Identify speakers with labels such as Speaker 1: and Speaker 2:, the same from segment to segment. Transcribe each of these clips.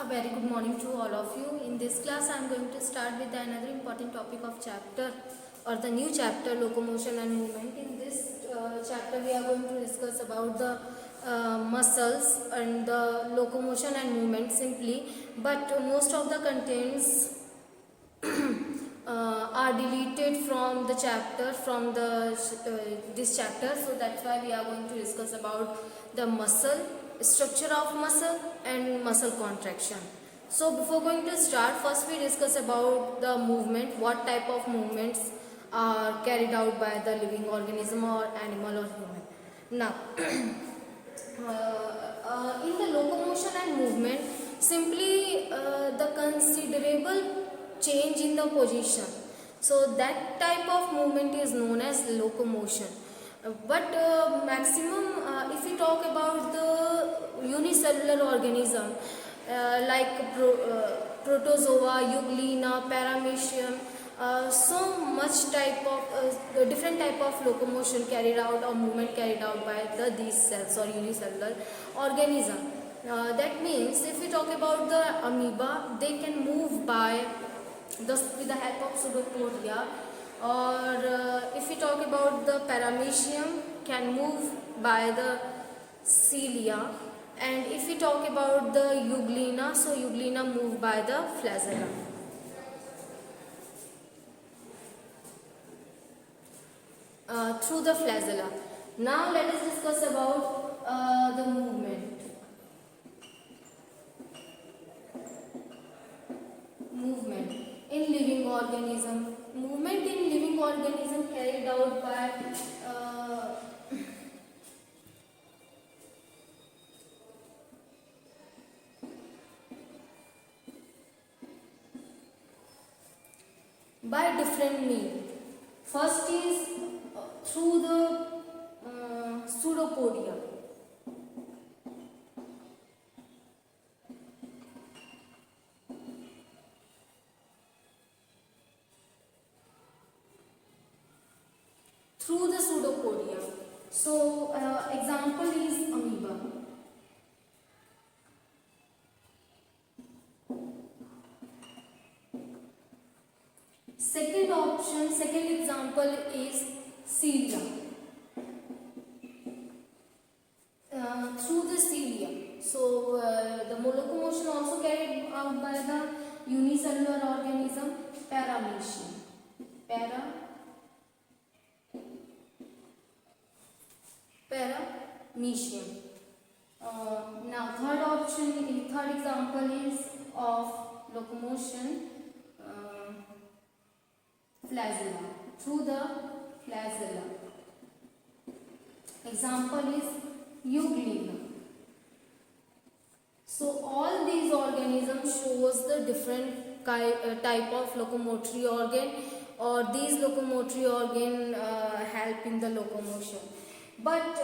Speaker 1: A very good morning to all of you. In this class, I am going to start with another important topic of chapter or the new chapter, locomotion and movement. In this chapter, we are going to discuss about the muscles and the locomotion and movement simply, but most of the contents are deleted from the chapter from the this chapter, so that's why we are going to discuss about the muscle, structure of muscle and muscle contraction. So before going to start, first we discuss about the movement, what type of movements are carried out by the living organism or animal or human. Now in the locomotion and movement, simply the considerable change in the position, so that type of movement is known as locomotion. But maximum, if we talk about the unicellular organism like protozoa, euglena, paramecium, so much type of different type of locomotion carried out or movement carried out by these cells or unicellular organism. That means if we talk about the amoeba, they can move by with the help of pseudopodia, or if we talk about the paramecium, can move by the cilia, and if we talk about the euglena, so euglena move by the flagella. Through the flagella. Now let us discuss about the movement. Movement in living organism. Movement in living organism carried out by different means. First is through the pseudopodia. Through the pseudopodia. So example is amoeba. Second option, second example is cilia. Through the cilia. So the locomotion also carried out by the unicellular organism paramecium. Paramecium. Now third example is of locomotion, flagella. Through the flagella. Example is euglena. So all these organisms shows the different type of locomotory organ, or these locomotory organ help in the locomotion. But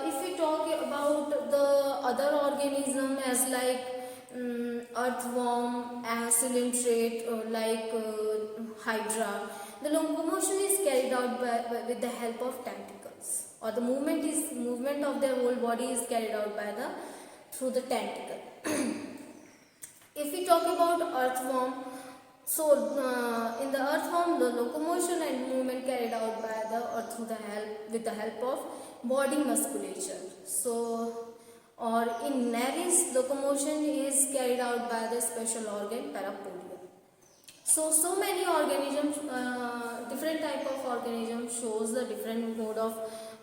Speaker 1: if we talk about the other organism as like earthworm, coelenterate, like hydra, the locomotion is carried out with the help of tentacles, or the movement of their whole body is carried out through the tentacle. If we talk about earthworm, so in the earthworm, the locomotion and movement carried out by with the help of body musculature. So, or in Nares, locomotion is carried out by the special organ parapodia. So many organisms, different type of organisms shows the different mode of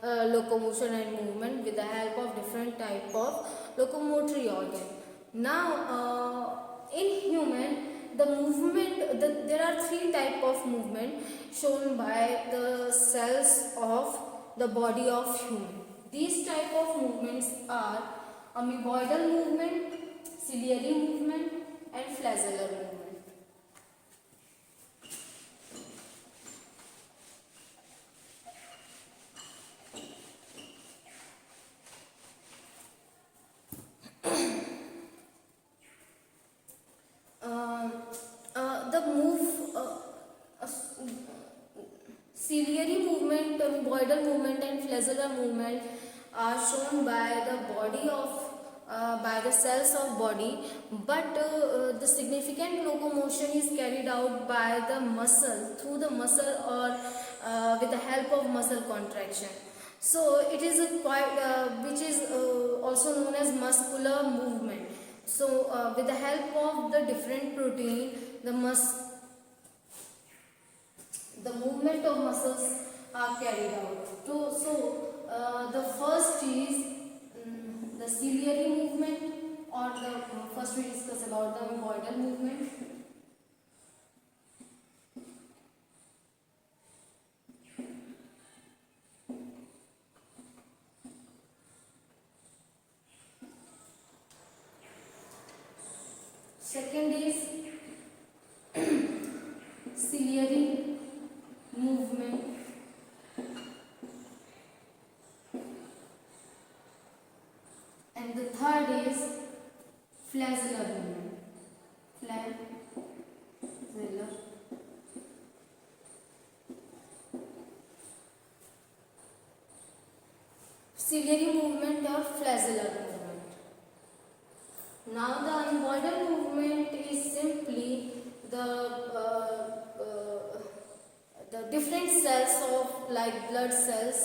Speaker 1: locomotion and movement with the help of different type of locomotory organ. Now, in human, the movement, there are three type of movement shown by the cells of the body of human. These type of movements are amoeboidal movement, ciliary movement and flagellar movement. Ciliary movement, amoeboidal movement and flagellar movement are shown by the body of by the cells of body, but the significant locomotion is carried out by the muscle, through the muscle, or with the help of muscle contraction. So it is a quite which is also known as muscular movement. So with the help of the different protein, the movement of muscles are carried out. So the first is the ciliary movement, or the first we discuss about the amoeboidal movement. Second is ciliary movement. And the third is flagellar movement. Flagellar. Ciliary movement or flagellar movement. Now the amoeboidal movement is simply the different cells of like blood cells.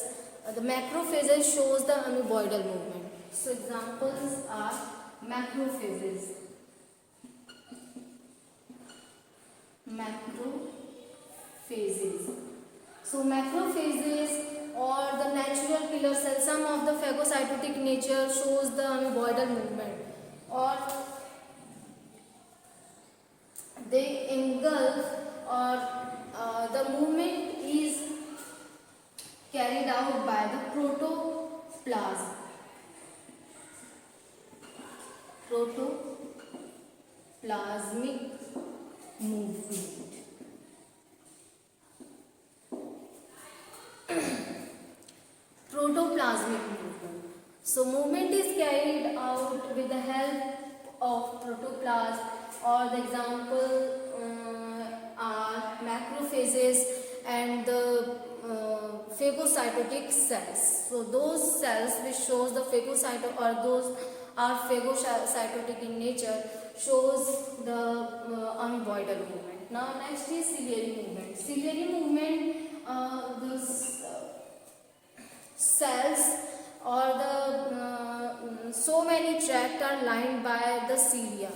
Speaker 1: The macrophages shows the amoeboidal movement. So examples are macrophages. So macrophages or the natural killer cells, some of the phagocytotic nature shows the amoeboidal movement, or they engulf, or the movement is carried out by the protoplasm. Protoplasmic movement. Protoplasmic movement. So movement is carried out with the help of protoplasm, or the example are macrophages and the phagocytotic cells. So those cells which shows the phagocyto, or those are phagocytotic in nature, shows the amoeboidal movement. Now next is ciliary movement. Ciliary movement, the cells or the so many tracts are lined by the cilia.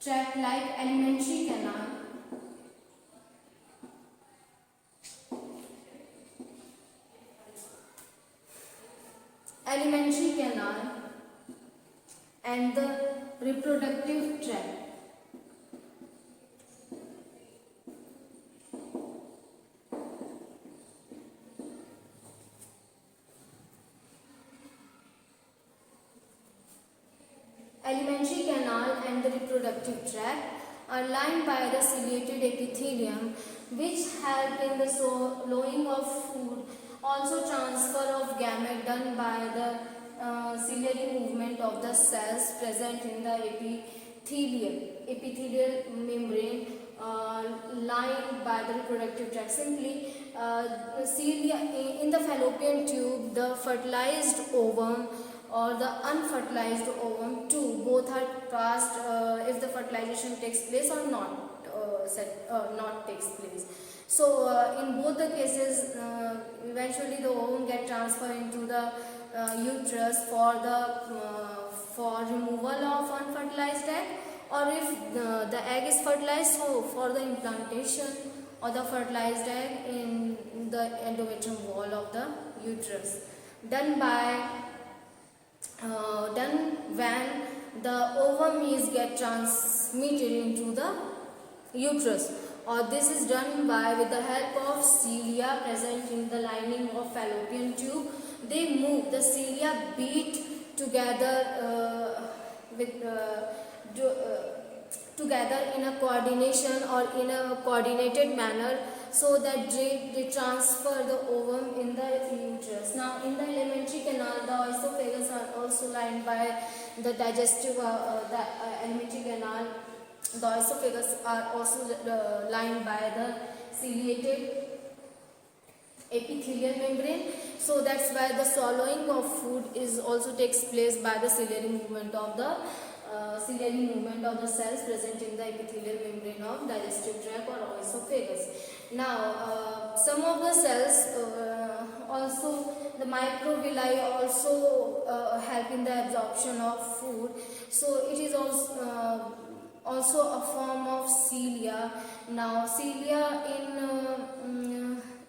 Speaker 1: Tract like alimentary canal, and the reproductive tract. Alimentary canal and the reproductive tract are lined by the ciliated epithelium, which help in the swallowing of food. Also transfer of gamete done by the ciliary movement of the cells present in the epithelial membrane lined by the reproductive tract. Simply, cilia in the fallopian tube, the fertilized ovum or the unfertilized ovum too, both are passed if the fertilization takes place or not takes place. So in both the cases, eventually the ovum get transferred into the uterus for removal of unfertilized egg, or if the egg is fertilized, so for the implantation of the fertilized egg in the endometrium wall of the uterus, done when the ovum is get transmitted into the uterus, or this is done by with the help of cilia present in the lining of fallopian tube. They move, the cilia beat together together in a coordination or in a coordinated manner, so that they transfer the ovum in the uterus. Now in the alimentary canal, the oesophagus are also lined by the digestive alimentary canal. The oesophagus are also lined by the ciliated epithelial membrane. So that's why the swallowing of food is also takes place by the ciliary movement of the cells present in the epithelial membrane of digestive tract or esophagus. Now, some of the cells also, the microvilli also help in the absorption of food. So it is also a form of cilia. Now, cilia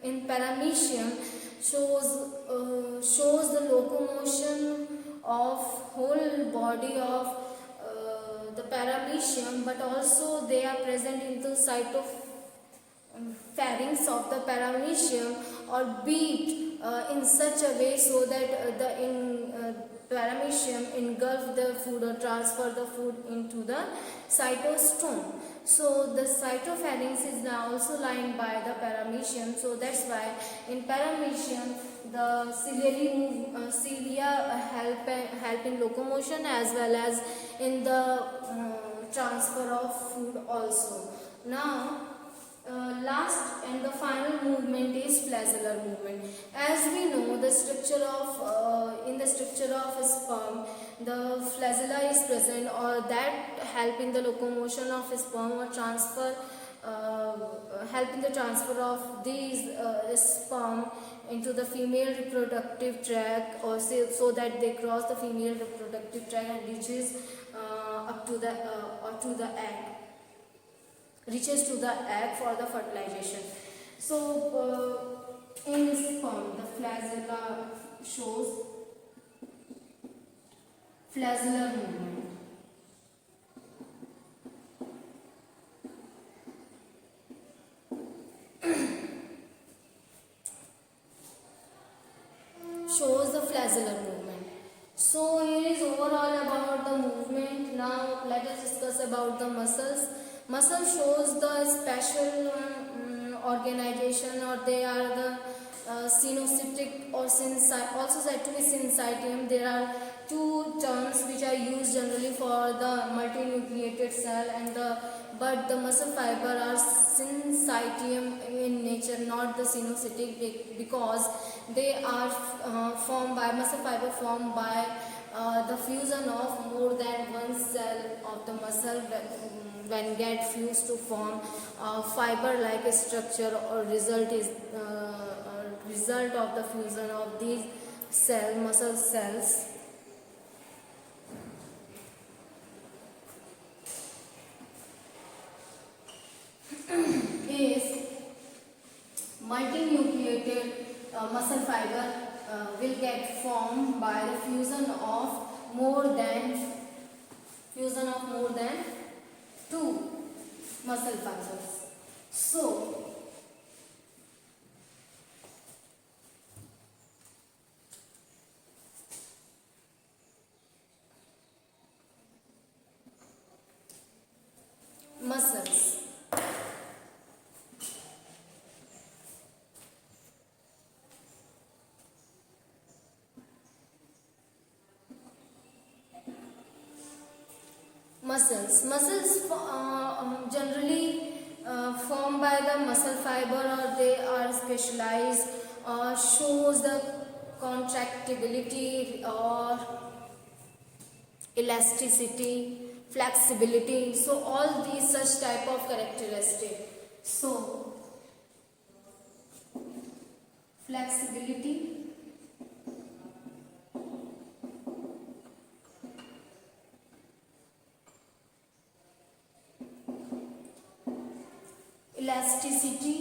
Speaker 1: in paramecium shows the locomotion of whole body of the paramecium, but also they are present in the pharynx of the paramecium or beat in such a way so that paramecium engulf the food or transfer the food into the cytostome. So the cytopharynx is now also lined by the paramecium. So that's why in paramecium the cilia help in locomotion as well as in the transfer of food also. Now, last and the final movement is flagellar movement. As we know, the structure of in the structure of a sperm, the flagella is present, or that help in the locomotion of a sperm or transfer, help in the transfer of these sperm into the female reproductive tract, or so that they cross the female reproductive tract and reaches up to the egg. Reaches to the egg for the fertilization. So in sperm, the flagella shows flagellar movement. Shows the flagellar movement. So here is overall about the movement. Now let us discuss about the muscles. Muscle shows the special organization, or they are the synocytic or also said to be syncytium. There are two terms which are used generally for the multinucleated cell, and but the muscle fiber are syncytium in nature, not the synocytic, because they are formed by muscle fiber formed by the fusion of more than one cell of the muscle when get fused to form a fiber-like structure, or result of the fusion of these muscle cells is multinucleated muscle fiber will get formed by the fusion of more than two muscle fibers. So muscles. Muscles generally formed by the muscle fiber, or they are specialized, shows the contractibility or elasticity, flexibility. So all these such type of characteristics. So flexibility, elasticity,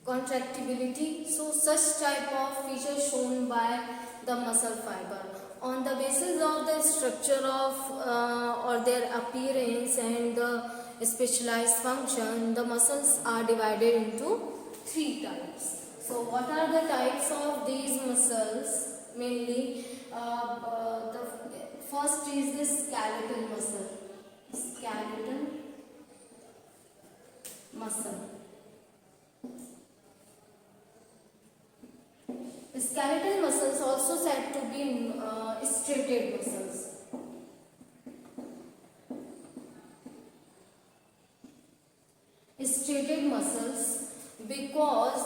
Speaker 1: contractibility, so such type of features shown by the muscle fiber. On the basis of the structure of or their appearance and the specialized function, the muscles are divided into three types. So what are the types of these muscles? Mainly the first is the skeletal muscle. Skeletal muscles also said to be striated muscles. Striated muscles because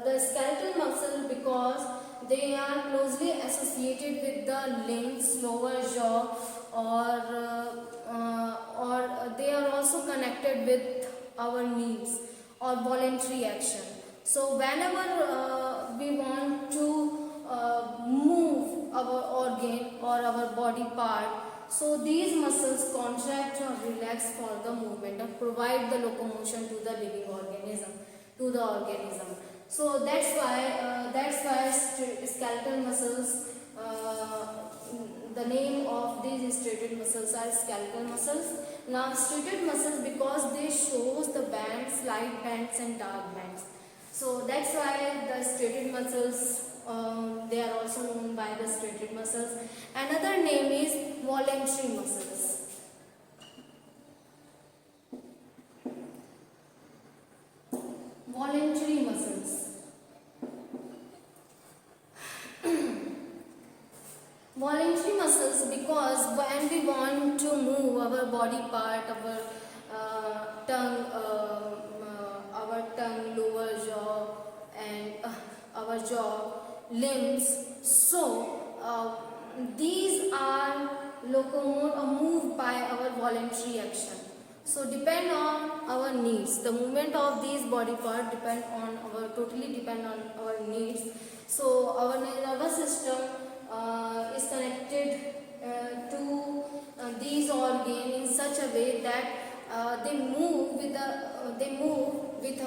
Speaker 1: the skeletal muscle, because they are closely associated with the limbs, lower jaw, or they are also connected with our knees or voluntary action. So whenever we want to move our organ or our body part, so these muscles contract or relax for the movement and provide the locomotion to the living organism, to the organism. So that's why skeletal muscles, the name of these striated muscles are skeletal muscles. Now striated muscles because they shows the bands, light bands and dark bands. So that's why the striated muscles, they are also known by the striated muscles. Another name is voluntary muscles. Voluntary muscles. Voluntary muscles because when we want to move our body part, our tongue, lower jaw, and our jaw, limbs. So these are locomoted or moved by our voluntary action. So depend on our needs. The movement of these body part totally depend on our needs. So our nervous system is connected to these organs in such a way that they move with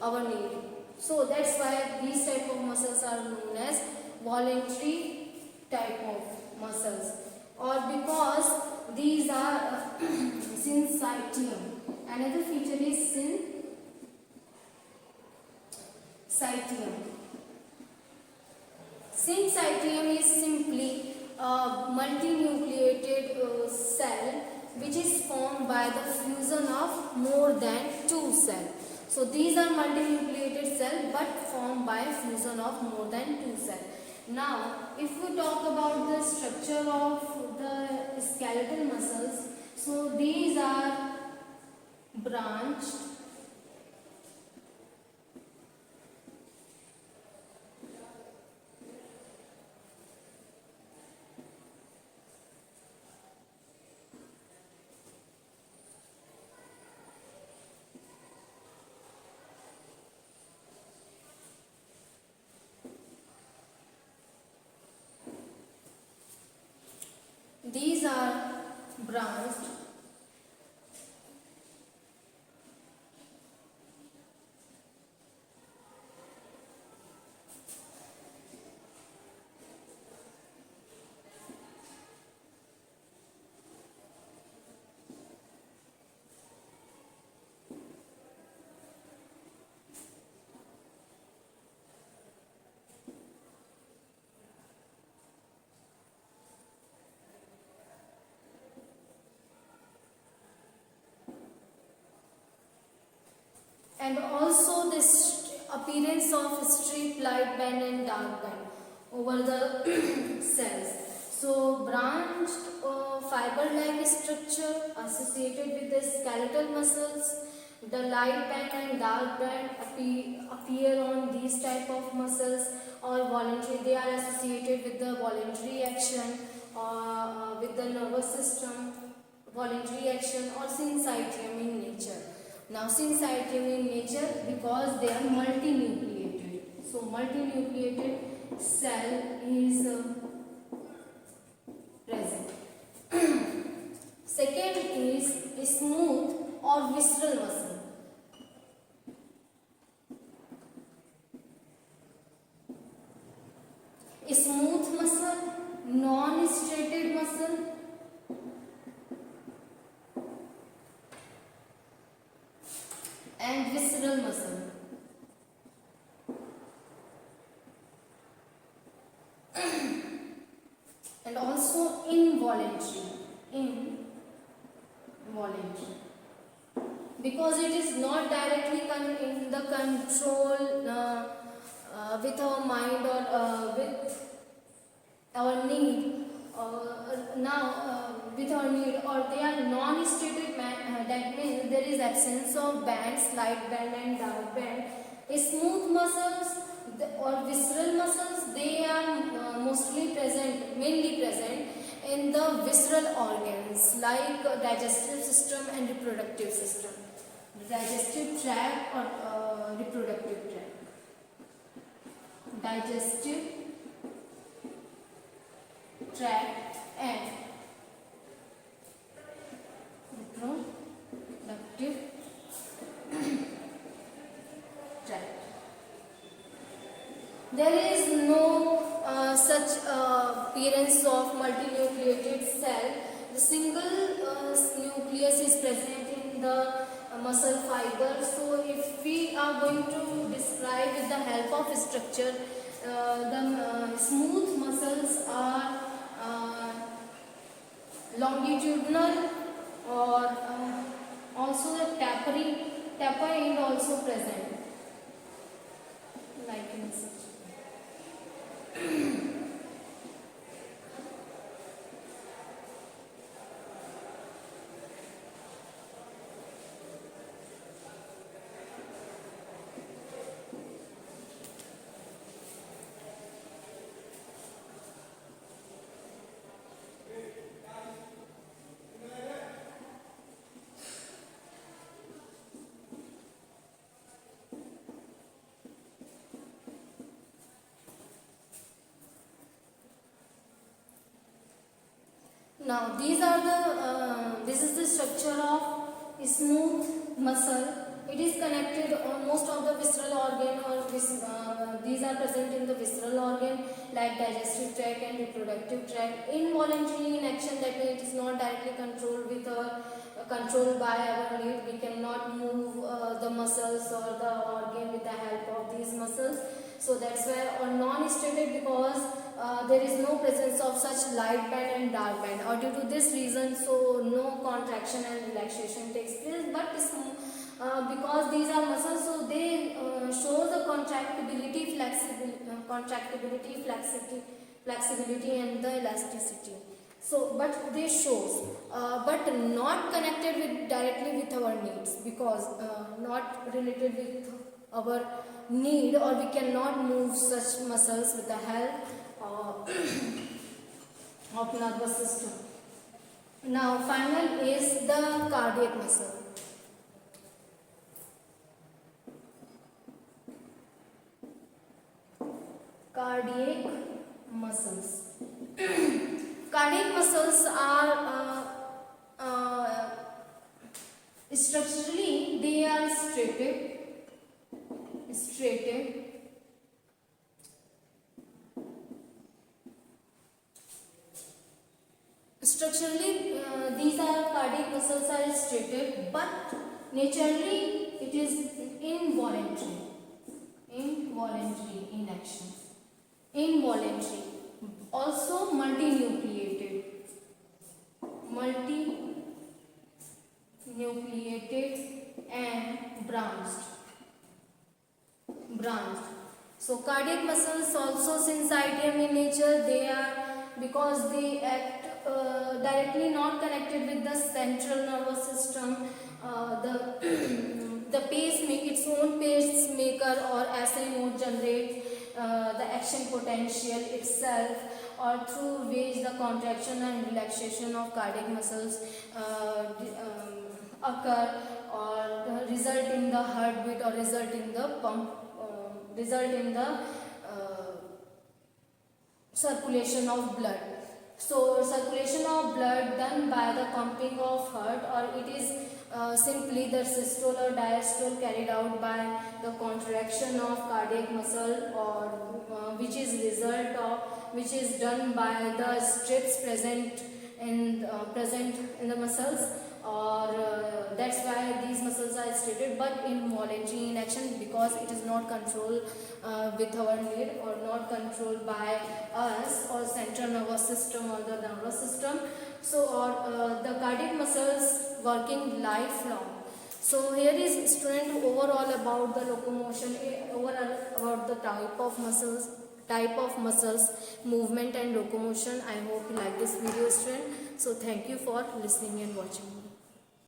Speaker 1: our need. So that's why these type of muscles are known as voluntary type of muscles, or because these are syncytium. Another feature is syncytium. Syncytium is simply a multinucleated cell which is formed by the fusion of more than two cells. So these are multinucleated cells but formed by fusion of more than two cells. Now, if we talk about the structure of the skeletal muscles, so these are branched, these are branched, and also this appearance of strip, light band and dark band over the cells. So branched fiber-like structure associated with the skeletal muscles. The light band and dark band appear on these type of muscles or voluntary. They are associated with the voluntary action or with the nervous system, voluntary action or syncytium in nature. Now syncytium in nature because they are multinucleated. So multinucleated cell is present. Second is smooth or visceral muscle. Smooth muscle, non-striated muscle, and visceral muscle. And also involuntary because it is not directly in the control with our mind or with our need with our need, or they are non-stated that means there is absence of bands, light band and dark band. Smooth muscles or visceral muscles, they are mainly present in the visceral organs like digestive system and reproductive system. Digestive tract or reproductive tract. Digestive tract and reproductive tract. There is no such appearance of multinucleated cell. The single nucleus is present in the muscle fiber. So if we are going to describe with the help of structure, the smooth muscles are longitudinal, or also the taper end also present, like in such. Now this is the structure of smooth muscle. It is connected most of the visceral organ, or these are present in the visceral organ like digestive tract and reproductive tract. Involuntary in action, that means it is not directly controlled by our need. We cannot move the muscles or the organ with the help of these muscles. So that's why, or non-stated, because there is no presence of such light band and dark band, or due to this reason, so no contraction and relaxation takes place. But because these are muscles, so they show the contractibility, flexibility and the elasticity. So but they shows, but not connected directly with our needs, because not related with our need, or we cannot move such muscles with the help of nervous system. Now final is the cardiac muscle. Cardiac muscles. Cardiac muscles are structurally they are striated. Structurally, these are cardiac muscles are striated, but naturally it is involuntary in action. Involuntary, also multinucleated and branched. So cardiac muscles also syncytium in nature. They are, because they act directly not connected with the central nervous system. The pacemaker, its own pacemaker or SI node generates the action potential itself, or through which the contraction and relaxation of cardiac muscles occur, or result in the heartbeat, or result in the pump, result in the circulation of blood. So circulation of blood done by the pumping of heart, or it is simply the systole or diastole carried out by the contraction of cardiac muscle, or which is done by the strips present in the muscles, or that's why these muscles are striated but involuntary in action, because it is not controlled with our need, or not controlled by us or central nervous system or the nervous system. So or the cardiac muscles working lifelong. So here is student overall about the locomotion, overall about the type of muscles, movement and locomotion. I hope you like this video, student. So thank you for listening and watching.